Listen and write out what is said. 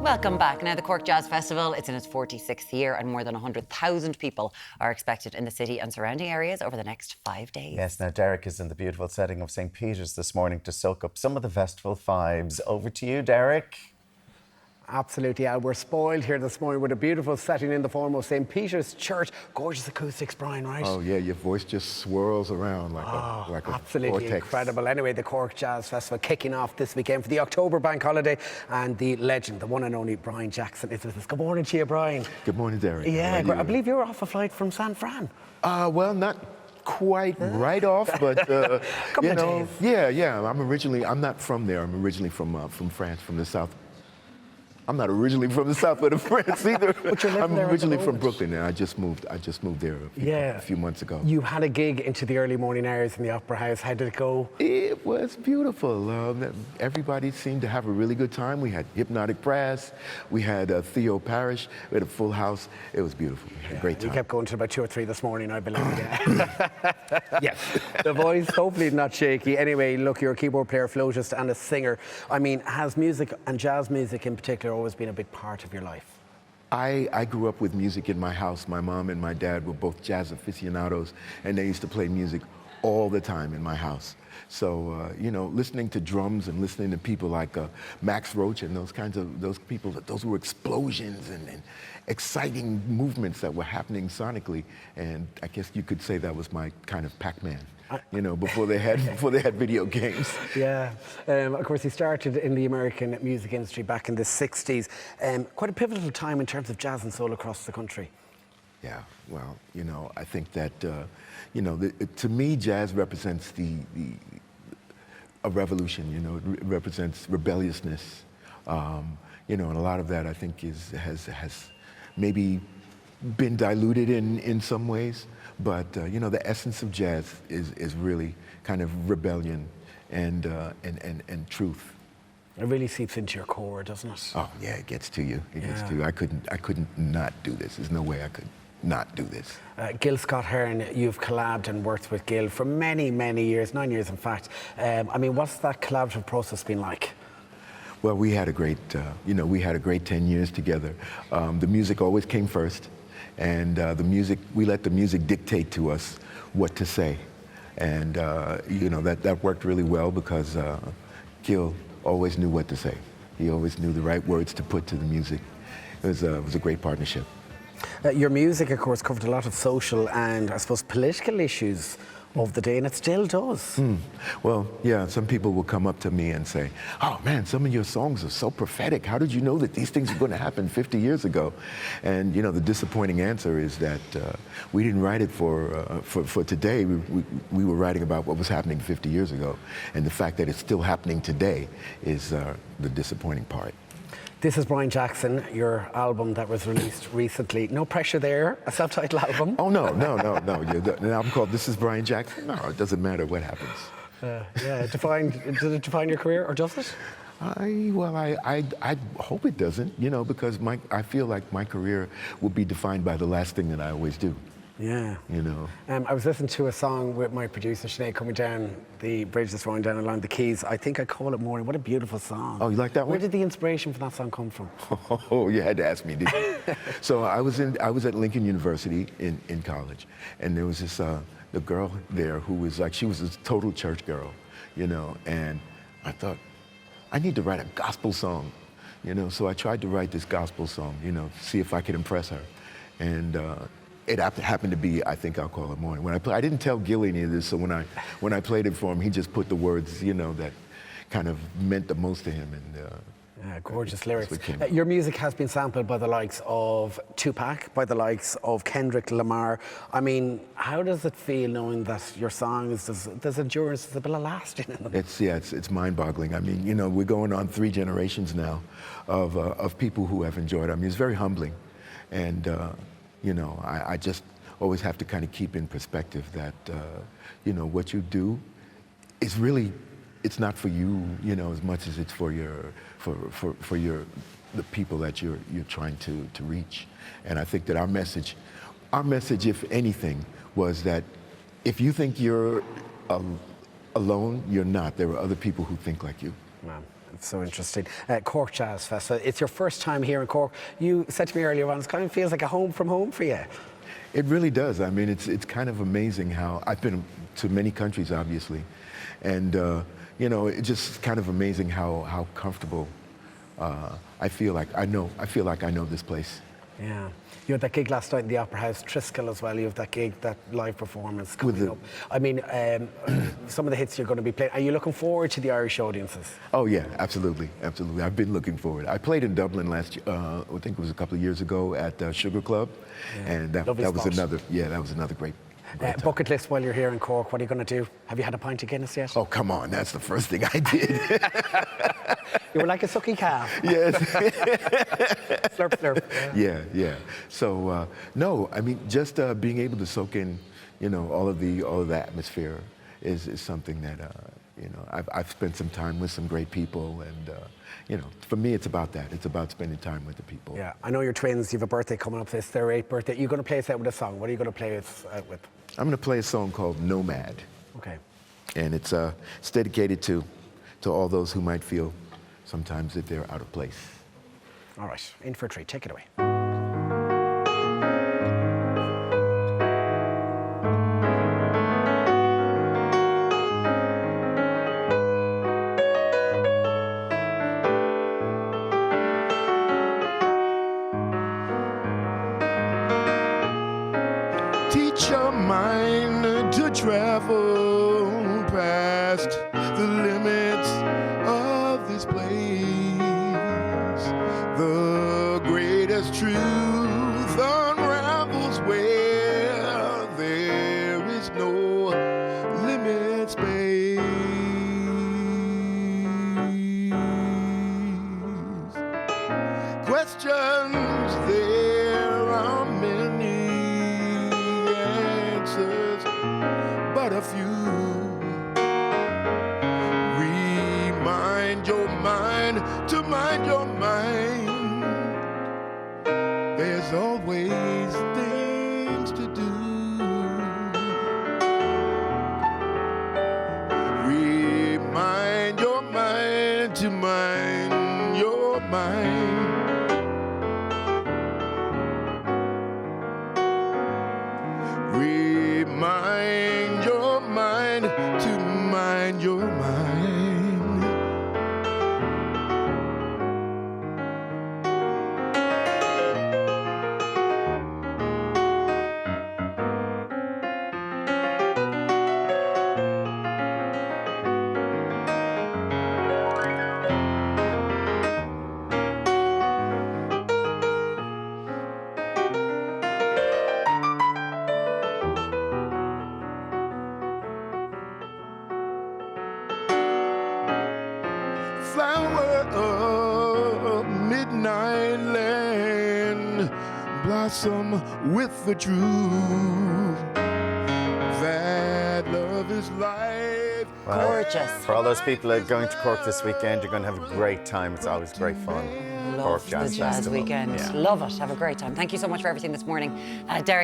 Welcome back. Now, the Cork Jazz Festival, it's in its 46th year and more than 100,000 people are expected in the city and surrounding areas over the next 5 days. Yes, now Derek is in the beautiful setting of St. Peter's this morning to soak up some of the festival vibes. Over to you, Derek. Absolutely, Al. We're spoiled here this morning with a beautiful setting in the form of St. Peter's Church. Gorgeous acoustics, Brian, right? Oh, yeah, your voice just swirls around like a absolutely vortex. Incredible. Anyway, the Cork Jazz Festival kicking off this weekend for the October bank holiday, and the legend, the one and only Brian Jackson is with us. Good morning to you, Brian. Good morning, Derek. Yeah, I believe you were off a flight from San Fran. Well, not quite right off, but Couple of days. Yeah. I'm not from there. I'm originally from France, from the south. I'm not originally from the south of France either. But you're living I'm there originally at the from moment. Brooklyn, and I just moved there a few months ago. You had a gig into the early morning hours in the Opera House. How did it go? It was beautiful. Everybody seemed to have a really good time. We had Hypnotic Brass. We had Theo Parrish. We had a full house. It was beautiful. We had a great time. You kept going to about 2 or 3 this morning, I believe. Yes. The voice, hopefully not shaky. Anyway, look, you're a keyboard player, flautist, and a singer. I mean, has music, and jazz music in particular, always been a big part of your life? I grew up with music in my house. My mom and my dad were both jazz aficionados, and they used to play music all the time in my house. So, listening to drums and listening to people like Max Roach and those people, those were explosions and exciting movements that were happening sonically. And I guess you could say that was my kind of Pac-Man. Before they had video games. Yeah, of course, he started in the American music industry back in the 60s. Quite a pivotal time in terms of jazz and soul across the country. Yeah, well, I think that, to me, jazz represents a revolution. It represents rebelliousness. And a lot of that, I think, has maybe been diluted in some ways. But the essence of jazz is really kind of rebellion and truth. It really seeps into your core, doesn't it? Oh yeah, it gets to you. It gets to you. I couldn't not do this. There's no way I could not do this. Gil Scott-Heron, you've collabed and worked with Gil for many, many years, 9 years in fact. What's that collaborative process been like? Well, we had a great 10 years together. The music always came first. And we let the music dictate to us what to say. And, that worked really well because Gil always knew what to say. He always knew the right words to put to the music. It was a great partnership. Your music, of course, covered a lot of social and, I suppose, political issues of the day, and it still does. Well, yeah, some people will come up to me and say, oh man, some of your songs are so prophetic. How did you know that these things were going to happen 50 years ago? And, the disappointing answer is that we didn't write it for today. We were writing about what was happening 50 years ago. And the fact that it's still happening today is the disappointing part. This is Brian Jackson, your album that was released recently. No pressure there, a self-titled album. Oh, no. An album called This is Brian Jackson? No, it doesn't matter what happens. Did it define your career, or does it? I hope it doesn't, because I feel like my career will be defined by the last thing that I always do. Yeah. I was listening to a song with my producer, Sinead, coming down the bridge that's running down along the quays. I think I call it Morning. What a beautiful song. Oh, you like that one? Where did the inspiration for that song come from? Oh, you had to ask me, didn't you? So I was at Lincoln University in college, and there was this the girl there who was she was a total church girl, and I thought, I need to write a gospel song, so I tried to write this gospel song, see if I could impress her. And it happened to be, I Think I'll Call It Morning. I didn't tell Gil any of this, so when I played it for him, he just put the words, that kind of meant the most to him. And gorgeous lyrics. Your music has been sampled by the likes of Tupac, by the likes of Kendrick Lamar. How does it feel knowing that your songs, there's endurance, there's a bit of lasting in them? It's mind-boggling. We're going on 3 generations now of people who have enjoyed it. It's very humbling. And I just always have to kind of keep in perspective that, what you do is really, it's not for you, as much as it's for the people that you're trying to reach. And I think that our message, if anything, was that if you think you're alone, you're not. There are other people who think like you. Wow. it's so interesting. Cork Jazz Festival. It's your first time here in Cork. You said to me earlier on, it kind of feels like a home from home for you. It really does. I mean, it's kind of amazing how I've been to many countries, obviously, and you know, it's just kind of amazing how comfortable I feel like I know this place. Yeah. You had that gig last night in the Opera House, Triskel as well. You have that gig, that live performance coming up. I mean, some of the hits you're going to be playing. Are you looking forward to the Irish audiences? Oh yeah, absolutely, absolutely. I've been looking forward. I played in Dublin last year, I think it was a couple of years ago at Sugar Club, and that was another great time. Bucket list while you're here in Cork. What are you going to do? Have you had a pint of Guinness yet? Oh come on, that's the first thing I did. You were like a sucky calf. Yes. Slurp, slurp. Yeah. So no, I mean just being able to soak in, you know, all of the atmosphere is something that you know I've spent some time with some great people, and you know, for me it's about that. It's about spending time with the people. Yeah, I know you're twins. You have a birthday coming up. It's their 8th birthday. You're going to play us out with a song. What are you going to play us out with? I'm going to play a song called Nomad. Okay. And it's dedicated to all those who might feel sometimes that they're out of place. All right, in for a treat. Take it away. Teach your mind to travel past the limits of this place. The greatest truth unravels where there is no limit space. Questions, there are many answers, but a few. Remind your mind to mind your mind. There's always things to do. Remind your mind to mind your mind. Remind your mind to mind your mind. Flower of midnight land, blossom with the truth that love is life. Gorgeous. For all those people that are going to Cork this weekend, you're going to have a great time. It's always great fun. Love Cork Jazz the jazz Festival. weekend. Yeah. Love it. Have a great time. Thank you so much for everything this morning. Derek.